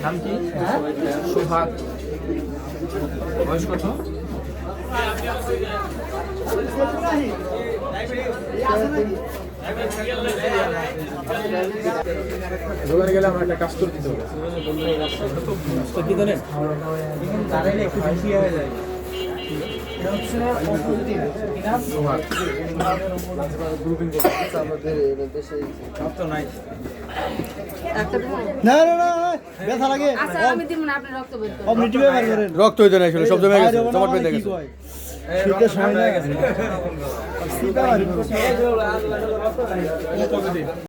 নাম কি? সোহাগ। বয়স কত? দোকানে গেলে আমার একটা কাজ করে দিতে হবে। কি জানেন? দাঁড়াইলে একটু বেশি হয়ে যায়। রক্ত হইতে নাই সব জমে গেছে, জমাট বেঁধে গেছে।